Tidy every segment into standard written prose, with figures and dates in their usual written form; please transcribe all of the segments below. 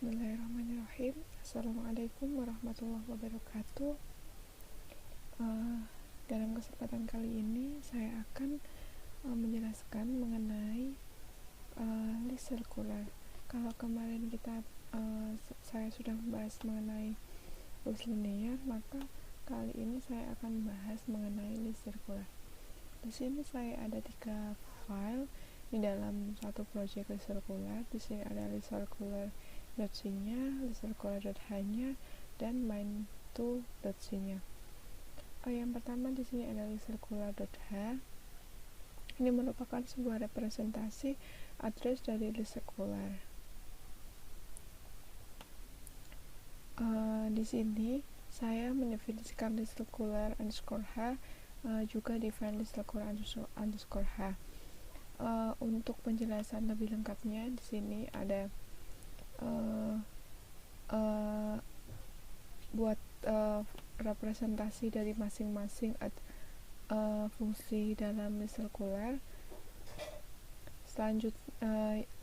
Bismillahirrahmanirrahim. Assalamualaikum warahmatullahi wabarakatuh. Dalam kesempatan kali ini saya akan menjelaskan mengenai list sirkular. Kalau kemarin saya sudah membahas mengenai list linear, maka kali ini saya akan bahas mengenai list sirkular. Di sini saya ada 3 file di dalam satu project list sirkular. Di sini ada list sirkular.c-nya, list sirkular.h-nya, dan main2.c-nya. Yang pertama di sini ada list sirkular.h. Ini merupakan sebuah representasi address dari list sirkular. Di sini saya mendefinisikan list sirkular underscore h, juga define list sirkular underscore h. Untuk penjelasan lebih lengkapnya di sini ada buat representasi dari masing-masing fungsi dalam list sirkular.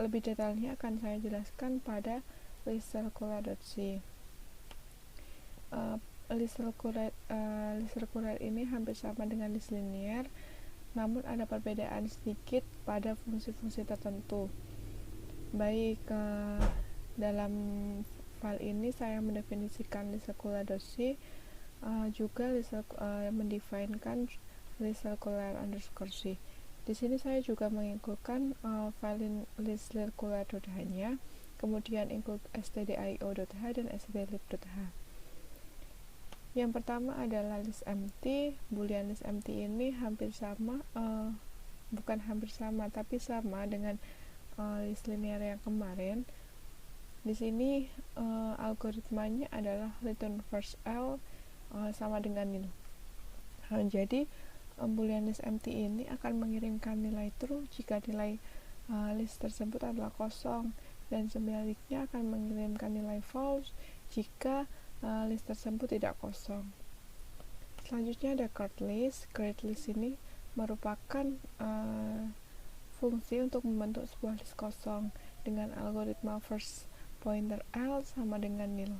Lebih detailnya akan saya jelaskan pada list sirkular.c. List sirkular ini hampir sama dengan list linear, namun ada perbedaan sedikit pada fungsi-fungsi tertentu. Baik, dalam file ini saya mendefinisikan list sirkular.c, juga mendefinisikan list sirkular underscore c. Di sini saya juga menginkludkan file list sirkular.h-nya, kemudian include stdio.h dan stdlib.h. Yang pertama adalah list empty. Boolean list empty ini hampir sama, bukan hampir sama, tapi sama dengan list linear yang kemarin. Di sini algoritmanya adalah return first L sama dengan nil. Jadi boolean list empty ini akan mengirimkan nilai true jika nilai list tersebut adalah kosong, dan sebaliknya akan mengirimkan nilai false jika list tersebut tidak kosong. Selanjutnya ada create list. Create list ini merupakan fungsi untuk membentuk sebuah list kosong dengan algoritma first pointer L sama dengan nil.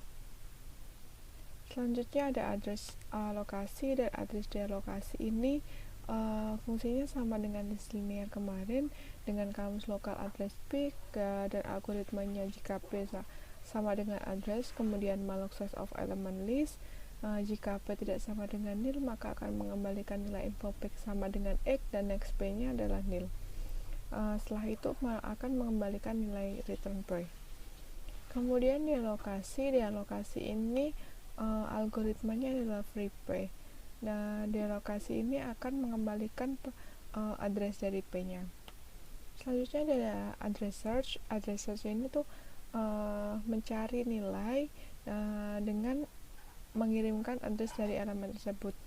Selanjutnya ada address lokasi dan address dealokasi. Ini fungsinya sama dengan list linear kemarin dengan kamus lokal address P, dan algoritmanya jika P sama dengan address, kemudian malloc size of element list. Jika P tidak sama dengan nil, maka akan mengembalikan nilai info P sama dengan X, dan next P nya adalah nil. Setelah itu akan mengembalikan nilai return P. Kemudian dealokasi ini algoritmanya adalah free P. Nah, dealokasi ini akan mengembalikan address dari P nya. Selanjutnya ada address search. Address search ini tuh mencari nilai dengan mengirimkan address dari elemen tersebut.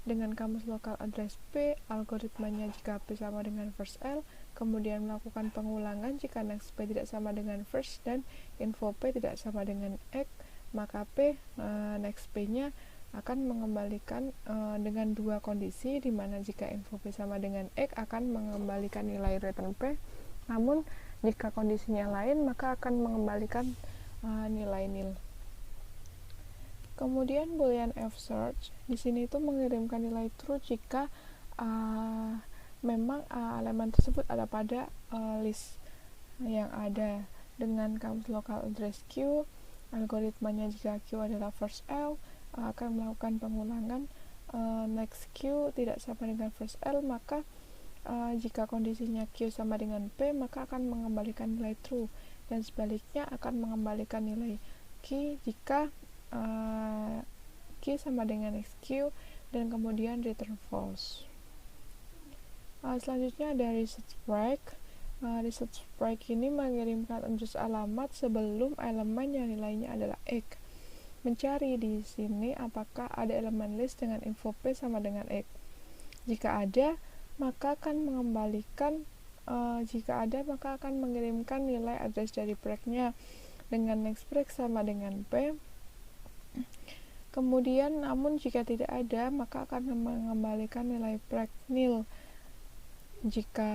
Dengan kamus lokal address P, algoritmanya jika P sama dengan first L, kemudian melakukan pengulangan jika next P tidak sama dengan first dan info P tidak sama dengan X, maka P next P nya akan mengembalikan dengan dua kondisi, di mana jika info P sama dengan X akan mengembalikan nilai return P, namun jika kondisinya lain maka akan mengembalikan nilai nil. Kemudian boolean fsearch di sini itu mengirimkan nilai true jika memang elemen tersebut ada pada list yang ada. Dengan kamus lokal address Q, algoritmanya jika Q adalah first L akan melakukan pengulangan next Q tidak sama dengan first L, maka jika kondisinya Q sama dengan P, maka akan mengembalikan nilai true, dan sebaliknya akan mengembalikan nilai Q jika Q sama dengan XQ, dan kemudian return false. Selanjutnya ada research break. Research break ini mengirimkan address alamat sebelum elemen yang nilainya adalah X. Mencari di sini apakah ada elemen list dengan info P sama dengan X. Jika ada, maka akan mengembalikan maka akan mengirimkan nilai address dari break-nya dengan next break sama dengan P. Kemudian namun jika tidak ada, maka akan mengembalikan nilai break nil jika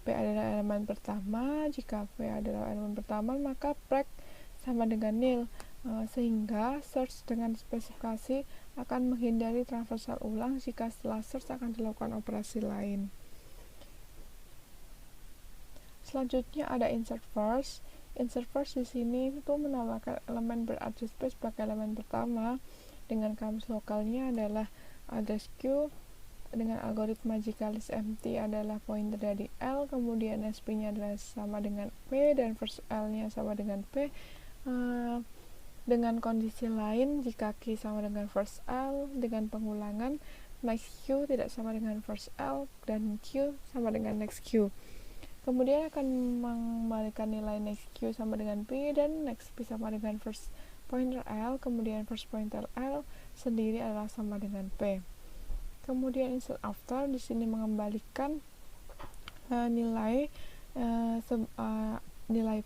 P adalah elemen pertama. Jika P adalah elemen pertama, maka break sama dengan nil, sehingga search dengan spesifikasi akan menghindari traversal ulang jika setelah search akan dilakukan operasi lain. Selanjutnya ada insert first. Insert first di sini itu menambahkan elemen beraddress space sebagai elemen pertama dengan kamus lokalnya adalah address queue dengan algoritma jika list empty adalah pointer dari L, kemudian SP-nya adalah sama dengan P dan first L-nya sama dengan P. Dengan kondisi lain, jika key sama dengan first L dengan pengulangan, next Q tidak sama dengan first L dan Q sama dengan next Q. Kemudian akan mengembalikan nilai next Q sama dengan P dan next P sama dengan first pointer L, kemudian first pointer L sendiri adalah sama dengan P. Kemudian insert after di sini mengembalikan nilai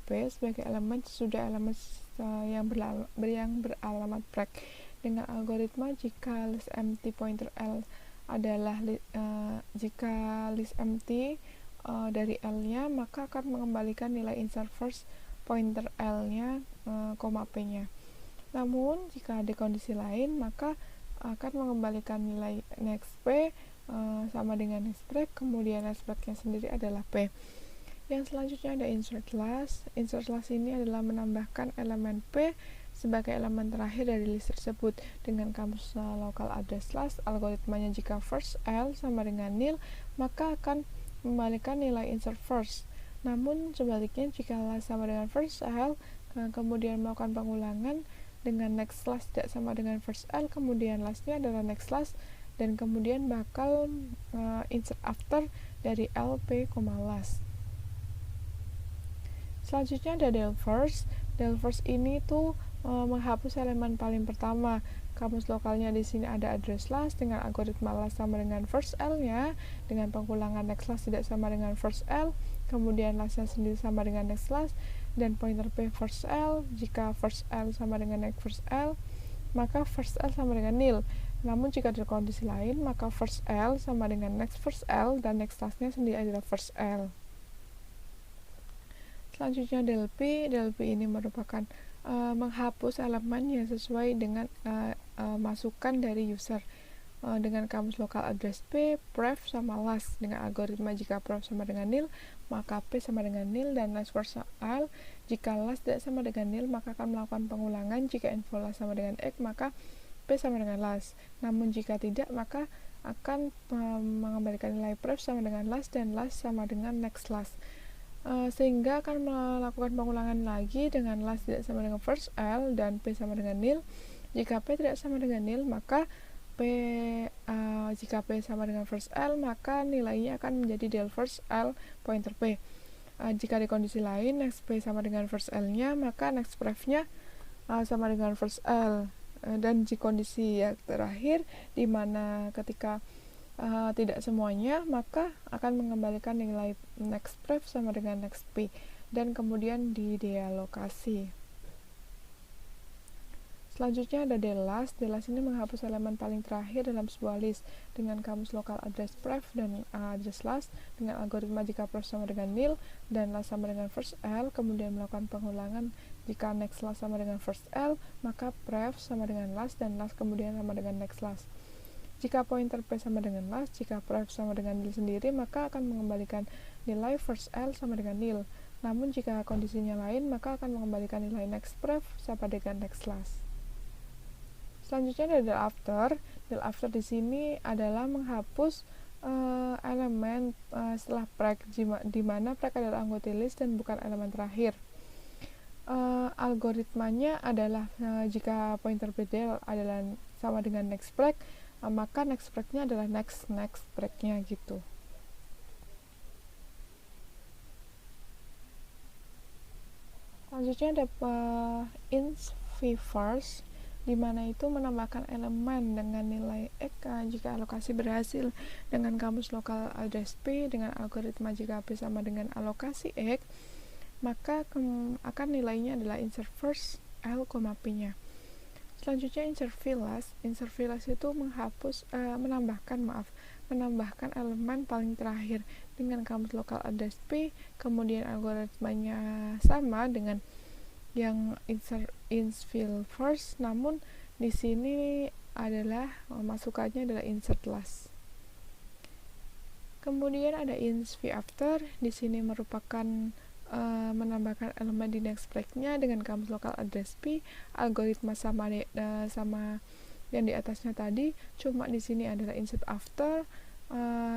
P sebagai elemen sesudah elemen yang beralamat break dengan algoritma jika list empty pointer L adalah jika list empty dari L-nya, maka akan mengembalikan nilai insert first pointer L-nya, P-nya. Namun jika ada kondisi lain, maka akan mengembalikan nilai next P sama dengan next break, kemudian next break-nya sendiri adalah P. Yang selanjutnya ada insert last. Insert last ini adalah menambahkan elemen P sebagai elemen terakhir dari list tersebut dengan kamus local address last. Algoritmanya jika first L sama dengan nil, maka akan mengembalikan nilai insert first. Namun sebaliknya jika last sama dengan first L, kemudian melakukan pengulangan dengan next last tidak sama dengan first L, kemudian lastnya adalah next last, dan kemudian bakal insert after dari L, P, last. Selanjutnya ada del first. Del first ini tuh menghapus elemen paling pertama. Kamus lokalnya di sini ada address last dengan algoritma last sama dengan first L-nya, dengan pengulangan next last tidak sama dengan first L, kemudian lastnya sendiri sama dengan next last, dan pointer P first L. Jika first L sama dengan next first L, maka first L sama dengan nil. Namun jika ada kondisi lain, maka first L sama dengan next first L dan next lastnya sendiri adalah first L. Selanjutnya del P. Del P ini merupakan menghapus elemen yang sesuai dengan masukan dari user dengan kamus lokal address P, pref sama last dengan algoritma jika pref sama dengan nil, maka P sama dengan nil dan last first L. Jika last tidak sama dengan nil, maka akan melakukan pengulangan. Jika info last sama dengan X, maka P sama dengan last. Namun jika tidak, maka akan mengembalikan nilai pref sama dengan last dan last sama dengan next last. Sehingga akan melakukan pengulangan lagi dengan last tidak sama dengan first L dan P sama dengan nil. Jika P tidak sama dengan nil, maka jika P sama dengan first L, maka nilainya akan menjadi del first L pointer P. Jika di kondisi lain, next P sama dengan first L-nya, maka next pref-nya sama dengan first L. Dan di kondisi yang terakhir, di mana ketika tidak semuanya, maka akan mengembalikan nilai next pref sama dengan next P dan kemudian didealokasi. Selanjutnya ada del last. Del last ini menghapus elemen paling terakhir dalam sebuah list dengan kamus lokal address pref dan address last dengan algoritma jika pref sama dengan nil dan last sama dengan first L, kemudian melakukan pengulangan jika next last sama dengan first L, maka pref sama dengan last dan last kemudian sama dengan next last. Jika pointer P sama dengan last, jika pref sama dengan nil sendiri, maka akan mengembalikan nilai first L sama dengan nil. Namun jika kondisinya lain, maka akan mengembalikan nilai next pref sama dengan next last. Selanjutnya ada del after. Del after di sini adalah menghapus elemen setelah preg, di mana preg adalah anggota list dan bukan elemen terakhir. Algoritmanya adalah jika pointer P del adalah sama dengan next preg, maka next break-nya adalah next break-nya gitu. Selanjutnya ada ins v first, di mana itu menambahkan elemen dengan nilai X jika alokasi berhasil dengan kamus lokal address P dengan algoritma jika P sama dengan alokasi X, maka akan nilainya adalah insert first L, P-nya. Selanjutnya insert v last. Insert v last itu menambahkan elemen paling terakhir dengan kamus lokal address P, kemudian algoritmanya sama dengan yang insert fill first, namun di sini adalah masukannya adalah insert last. Kemudian ada ins v after, di sini merupakan menambahkan elemen di next break-nya dengan kamus lokal address P, algoritma sama yang di atasnya tadi, cuma di sini adalah insert after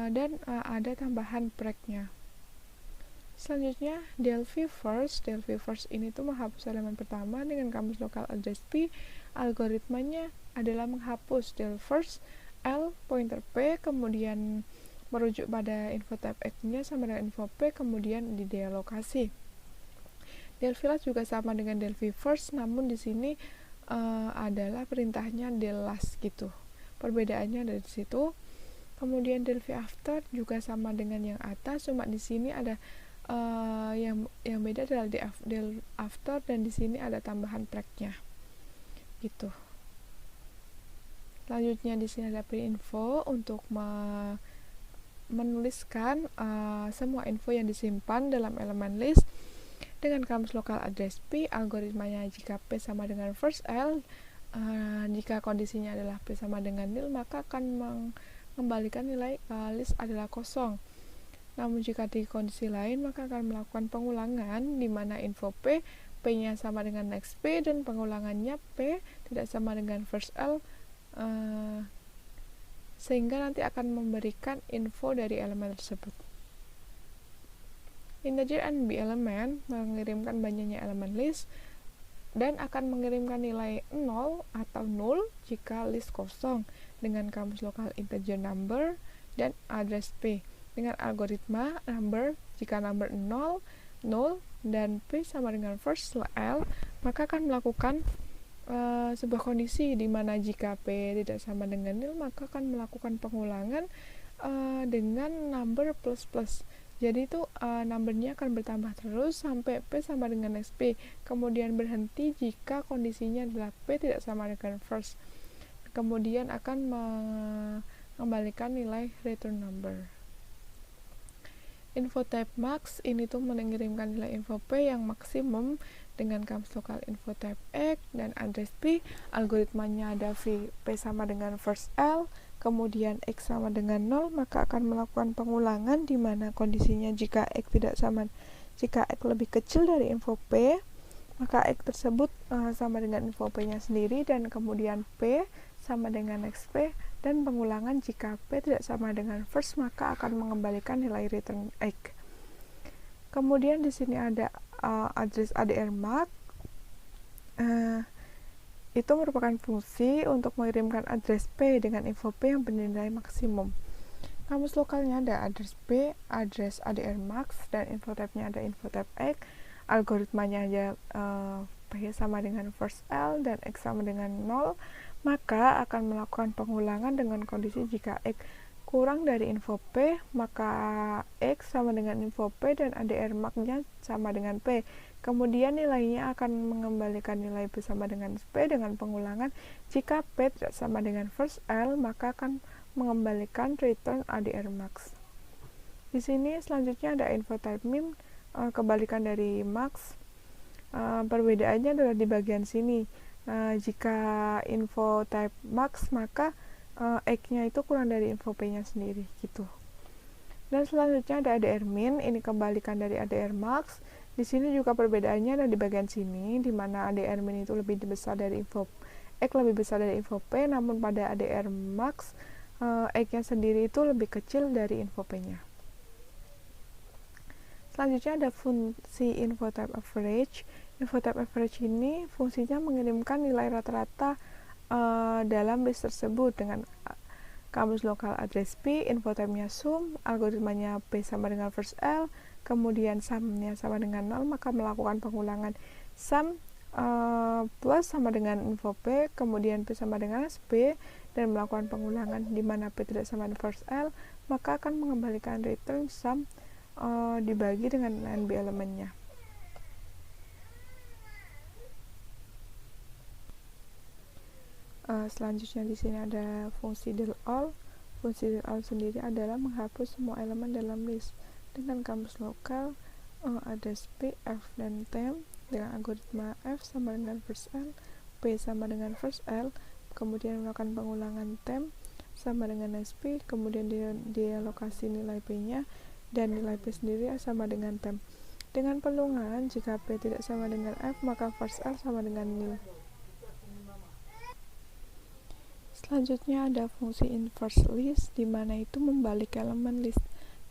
dan ada tambahan break-nya. Selanjutnya Delphi first ini tuh menghapus elemen pertama dengan kamus lokal address P, algoritmanya adalah menghapus del first L pointer P, kemudian merujuk pada info type X-nya sama dengan info P, kemudian di dealokasi. Delphi last juga sama dengan Delphi first, namun di sini adalah perintahnya del last gitu. Perbedaannya dari situ. Kemudian Delphi after juga sama dengan yang atas, cuma di sini ada yang beda adalah del after, dan di sini ada tambahan break-nya. Gitu. Selanjutnya di sini ada pre-info untuk menuliskan semua info yang disimpan dalam elemen list dengan kamus lokal address P, algoritmanya jika P sama dengan first L, jika kondisinya adalah P sama dengan nil, maka akan mengembalikan nilai list adalah kosong. Namun jika di kondisi lain, maka akan melakukan pengulangan di mana info P, P-nya sama dengan next P, dan pengulangannya P tidak sama dengan first L, sehingga nanti akan memberikan info dari elemen tersebut. Integer NB element mengirimkan banyaknya elemen list dan akan mengirimkan nilai 0 atau 0 jika list kosong dengan kamus lokal integer number dan address P. Dengan algoritma number, jika number 0, 0 dan P sama dengan first L, maka akan melakukan sebuah kondisi di mana jika P tidak sama dengan nil, maka akan melakukan pengulangan dengan number plus plus. Jadi itu numbernya akan bertambah terus sampai P sama dengan next P, kemudian berhenti jika kondisinya adalah P tidak sama dengan first, kemudian akan mengembalikan nilai return number. Info type max ini tuh mengirimkan nilai info P yang maksimum dengan kamus lokal info type X dan address P, algoritmanya ada P sama dengan first L, kemudian X sama dengan 0, maka akan melakukan pengulangan di mana kondisinya jika X lebih kecil dari info P, maka X tersebut sama dengan info P-nya sendiri, dan kemudian P sama dengan next P, dan pengulangan jika P tidak sama dengan first, maka akan mengembalikan nilai return X. Kemudian di sini ada address ADR mark. Itu merupakan fungsi untuk mengirimkan address P dengan info P yang bernilai maksimum. Kamus lokalnya ada address P, address ADR max, dan info type-nya ada info type X. Algoritmanya ada P sama dengan first L dan X sama dengan 0, maka akan melakukan pengulangan dengan kondisi jika X kurang dari info P, maka X sama dengan info P dan ADR max-nya sama dengan P. Kemudian nilainya akan mengembalikan nilai P sama dengan P dengan pengulangan. Jika P tidak sama dengan first L, maka akan mengembalikan return ADR max. Di sini selanjutnya ada info type min, kebalikan dari max. Perbedaannya adalah di bagian sini. Jika info type max, maka X-nya itu kurang dari info P-nya sendiri gitu. Dan selanjutnya ada ADR min, ini kebalikan dari ADR max. Di sini juga perbedaannya ada di bagian sini, di mana ADR min itu lebih besar dari info X lebih besar dari info P, namun pada ADR max X-nya sendiri itu lebih kecil dari info P-nya. Selanjutnya ada fungsi info type average. Info type average ini fungsinya mengirimkan nilai rata-rata dalam list tersebut dengan kamus lokal address P, info type-nya sum, algoritmanya P sama dengan first L, kemudian sum-nya sama dengan 0, maka melakukan pengulangan sum plus sama dengan info P, kemudian P sama dengan SP, dan melakukan pengulangan di mana P tidak sama dengan first L, maka akan mengembalikan return sum dibagi dengan NB elemennya. Selanjutnya di sini ada fungsi del all. Fungsi del all sendiri adalah menghapus semua elemen dalam list dengan kamus lokal address P, F, dan temp, dengan algoritma F sama dengan first L, P sama dengan first L, kemudian melakukan pengulangan temp sama dengan SP, kemudian dialokasi nilai P-nya, dan nilai P sendiri sama dengan temp. Dengan pelungan, jika P tidak sama dengan F, maka first L sama dengan nil. Selanjutnya ada fungsi inverse list, di mana itu membalik elemen list,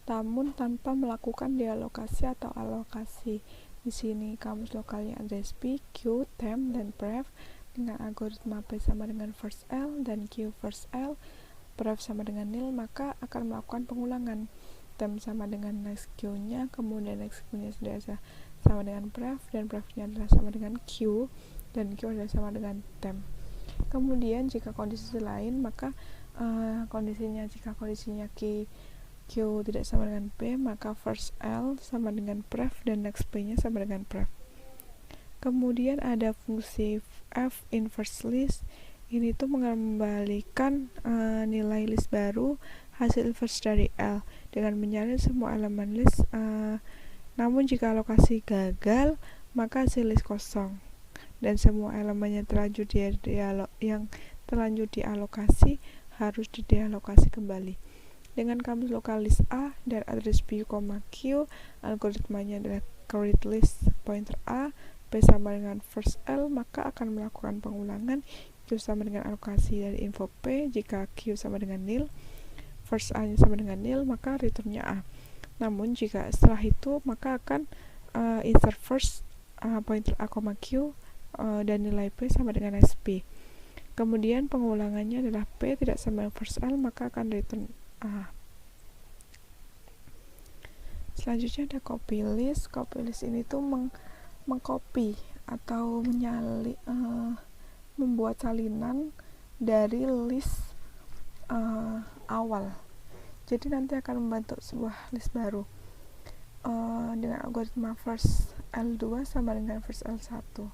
namun tanpa melakukan dialokasi atau alokasi. Di sini kamus lokalnya address P, Q, temp, dan pref dengan algoritma P sama dengan first L dan Q first L, pref sama dengan nil, maka akan melakukan pengulangan. Temp sama dengan next Q-nya, kemudian next Q-nya sudah sama dengan pref, dan pref-nya adalah sama dengan Q, dan Q adalah sama dengan temp. Kemudian jika kondisi lain, maka jika kondisinya Q tidak sama dengan P, maka first L sama dengan pref, dan next P-nya sama dengan pref. Kemudian ada fungsi F inverse list, ini tuh mengembalikan nilai list baru hasil inverse dari L dengan menyalin semua elemen list, namun jika alokasi gagal, maka hasil list kosong dan semua elemen yang terlanjur dialokasi harus didealokasi kembali. Dengan kamus lokal list A dan address P, Q, algoritmanya adalah create list pointer A, P sama dengan first L, maka akan melakukan pengulangan. Q sama dengan alokasi dari info P. Jika Q sama dengan nil, first A nya sama dengan nil, maka returnnya A. Namun jika setelah itu, maka akan insert first pointer A, Q, dan nilai P sama dengan SP. Kemudian pengulangannya adalah P tidak sama dengan first L, maka akan return A. Selanjutnya ada copy list. Copy list ini tuh mengcopy atau membuat salinan dari list awal. Jadi nanti akan membentuk sebuah list baru dengan algoritma first L2 sama dengan first L1.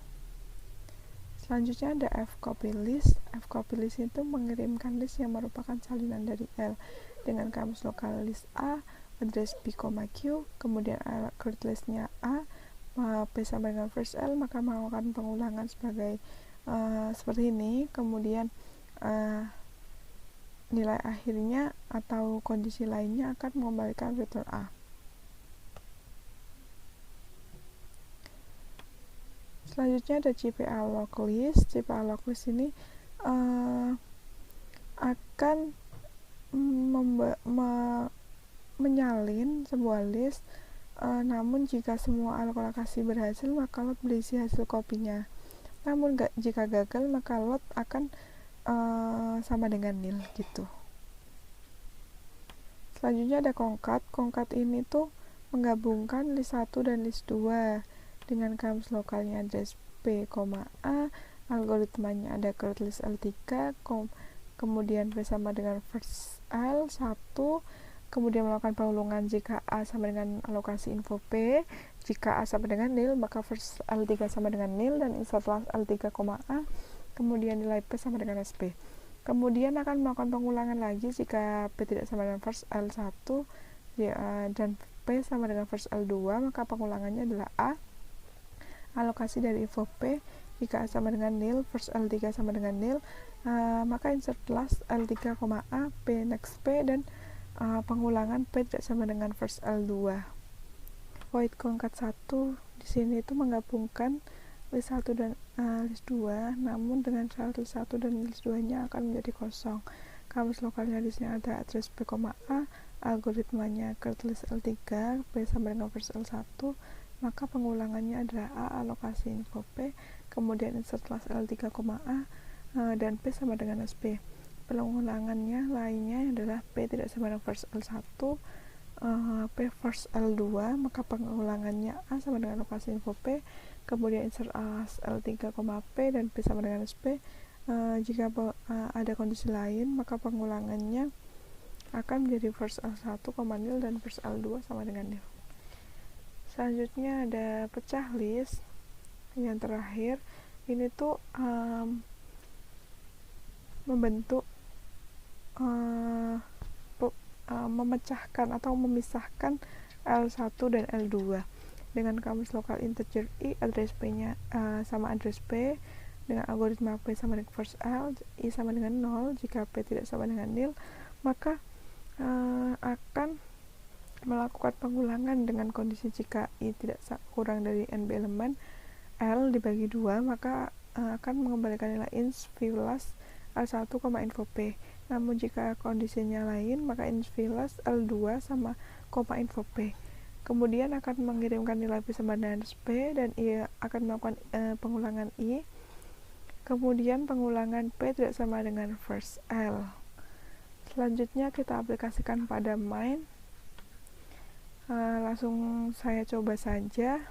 Selanjutnya ada F copy list. F copy list itu mengirimkan list yang merupakan salinan dari L dengan kamus lokal list A, address P, Q, kemudian create listnya A, P sama dengan first L, maka melakukan pengulangan seperti ini. Kemudian nilai akhirnya atau kondisi lainnya akan mengembalikan return A. Selanjutnya ada CPA log list. CPA log list ini akan menyalin sebuah list, namun jika semua alokasi berhasil, maka lot berisi hasil kopinya. Namun jika gagal, maka lot akan sama dengan nil gitu. Selanjutnya ada concat. Concat ini tuh menggabungkan list 1 dan list 2 dengan kamus lokalnya address P, A, algoritmanya ada create list L3, kemudian P sama dengan first L1, kemudian melakukan pengulangan jika A sama dengan alokasi info P. Jika A sama dengan nil, maka first L3 sama dengan nil, dan insert last L3, A, kemudian nilai P sama dengan SP. Kemudian akan melakukan pengulangan lagi jika P tidak sama dengan first L1 dan P sama dengan first L2, maka pengulangannya adalah A, alokasi dari info P. Jika A sama dengan nil, first L3 sama dengan nil, maka insert last L3, A, P next P, dan pengulangan P tidak sama dengan first L2. Void concat 1 di sini itu menggabungkan list 1 dan list 2, namun dengan syarat list 1 dan list 2 nya akan menjadi kosong. Kamus lokalnya di sini ada address P, A, algoritmanya create list L3, P sama dengan first L1, maka pengulangannya adalah A, alokasi info P, kemudian insert last L3, A, dan P sama dengan SP. Pengulangannya lainnya adalah P tidak sama dengan first L1, P first L2, maka pengulangannya A sama dengan alokasi info P, kemudian insert L3, P, dan P sama dengan SP. Jika ada kondisi lain, maka pengulangannya akan menjadi first L1, nil, dan first L2 sama dengan nil. Selanjutnya ada pecah list yang terakhir. Ini tuh membentuk memecahkan atau memisahkan L1 dan L2. dengan kamus lokal integer i, address p-nya sama address p, dengan algoritma p sama dengan first L, i sama dengan 0. Jika p tidak sama dengan nil, maka akan melakukan pengulangan dengan kondisi jika i tidak kurang dari nb elemen L dibagi 2, maka akan mengembalikan nilai ins vilas L1, info P. Namun jika kondisinya lain, maka ins vilas L2 sama info P. Kemudian akan mengirimkan nilai P sama dengan P, dan I akan melakukan pengulangan I. Kemudian pengulangan P tidak sama dengan first L. Selanjutnya kita aplikasikan pada main. Langsung saya coba saja.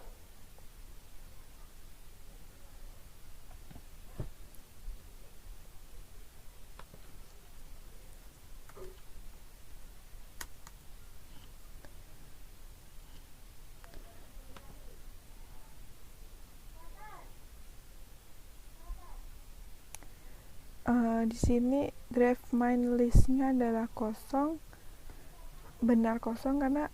Di sini draft main listnya adalah kosong, benar kosong, karena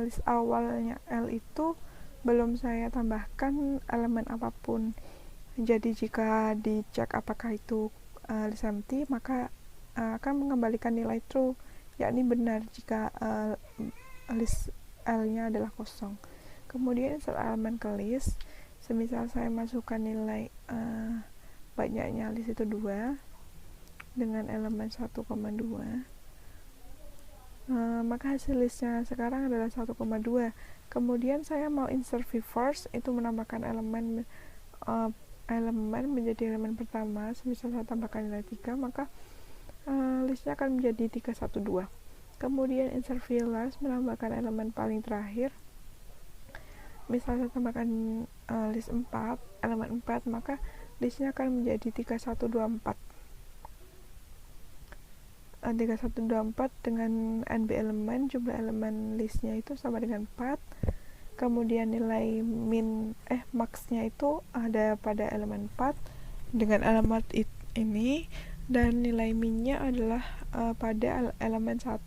list awalnya L itu belum saya tambahkan elemen apapun. Jadi jika dicek apakah itu list empty, maka akan mengembalikan nilai true, yakni benar jika list L-nya adalah kosong. Kemudian insert elemen ke list, semisal saya masukkan nilai banyaknya list itu 2 dengan elemen 1,2, maka hasil listnya sekarang adalah 1,2. Kemudian saya mau insert v first, itu menambahkan elemen menjadi elemen pertama. Semisal saya tambahkan nilai 3, maka listnya akan menjadi 312. Kemudian insert v last, menambahkan elemen paling terakhir. Misal saya tambahkan list 4, elemen 4, maka listnya akan menjadi 3124. 3124 dengan nb elemen, jumlah elemen listnya itu sama dengan 4. Kemudian nilai max-nya itu ada pada elemen 4 dengan alamat ini, dan nilai min-nya adalah pada elemen 1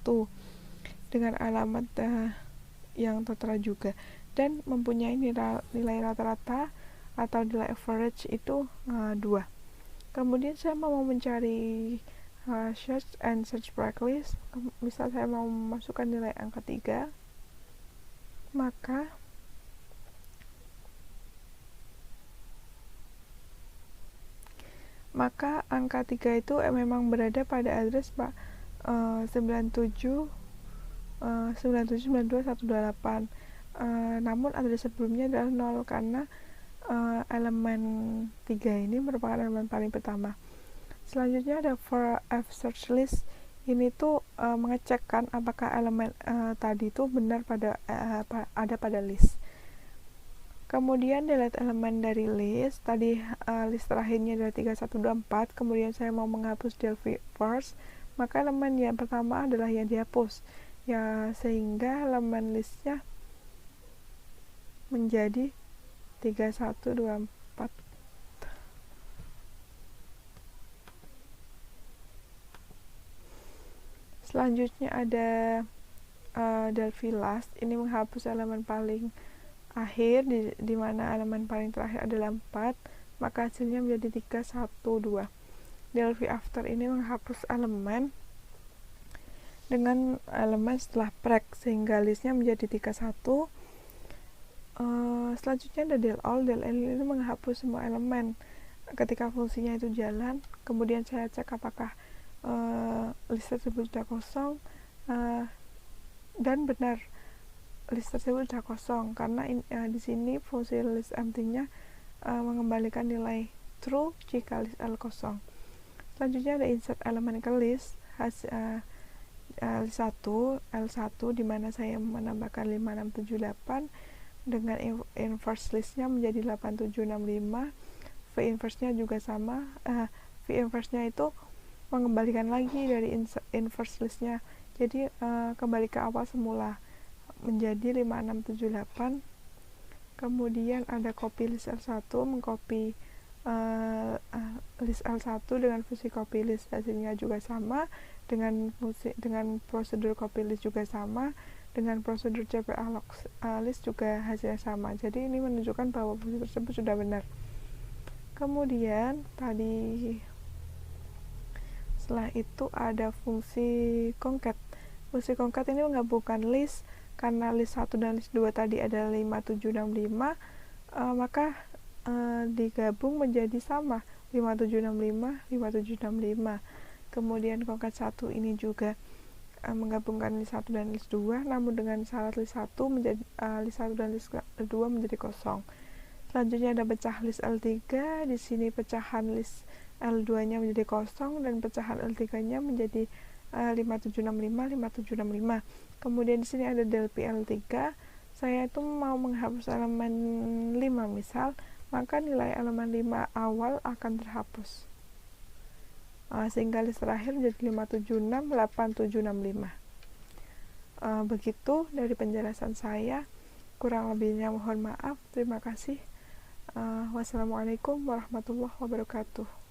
dengan alamat yang tertera juga, dan mempunyai nilai rata-rata atau nilai average itu 2. Kemudian saya mau mencari search and search blacklist. Misal saya mau memasukkan nilai angka 3, maka angka 3 itu memang berada pada address 9792.128. Namun address sebelumnya adalah 0 karena elemen 3 ini merupakan elemen paling pertama. Selanjutnya ada for f search list. Ini tuh mengecekkan apakah elemen tadi itu benar ada pada list. Kemudian delete elemen dari list. Tadi list terakhirnya adalah 3124. Kemudian saya mau menghapus delete first, maka elemen yang pertama adalah yang dihapus, ya, sehingga elemen listnya menjadi 3124. Selanjutnya ada delete last. Ini menghapus elemen paling akhir, di mana elemen paling terakhir adalah 4, maka hasilnya menjadi 312. Delete after ini menghapus elemen dengan elemen setelah break, sehingga listnya menjadi 31. Selanjutnya ada del all. Del all ini menghapus semua elemen ketika fungsinya itu jalan. Kemudian saya cek apakah list tersebut sudah kosong, dan benar list tersebut sudah kosong, karena di sini fungsi list empty-nya mengembalikan nilai true jika list L kosong. Selanjutnya ada insert elemen ke list L1 di mana saya menambahkan 5678 dengan inverse listnya menjadi 8765. V inverse-nya juga sama. V inverse-nya itu mengembalikan lagi dari inverse listnya, jadi kembali ke awal semula menjadi 5678. Kemudian ada copy list L1, mengcopy list L1 dengan fungsi copy list, hasilnya juga sama, dengan prosedur copy list juga sama, dengan prosedur CPA list juga hasilnya sama. Jadi ini menunjukkan bahwa fungsi tersebut sudah benar. Kemudian tadi setelah itu ada fungsi concat. Fungsi concat ini menggabungkan list. Karena list 1 dan list 2 tadi adalah 5765, maka digabung menjadi sama 5765, 5765. Kemudian concat 1 ini juga menggabungkan list 1 dan list 2, namun dengan syarat list 1 menjadi list 1 dan list 2 menjadi kosong. Selanjutnya ada pecah list L3. Di sini pecahan list L2-nya menjadi kosong dan pecahan L3-nya menjadi 5765, 5765. Kemudian di sini ada del P-L3. Saya itu mau menghapus elemen 5 misal, maka nilai elemen 5 awal akan terhapus. Sehingga list terakhir menjadi 576, 8765. Begitu dari penjelasan saya. Kurang lebihnya mohon maaf. Terima kasih. Wassalamualaikum warahmatullahi wabarakatuh.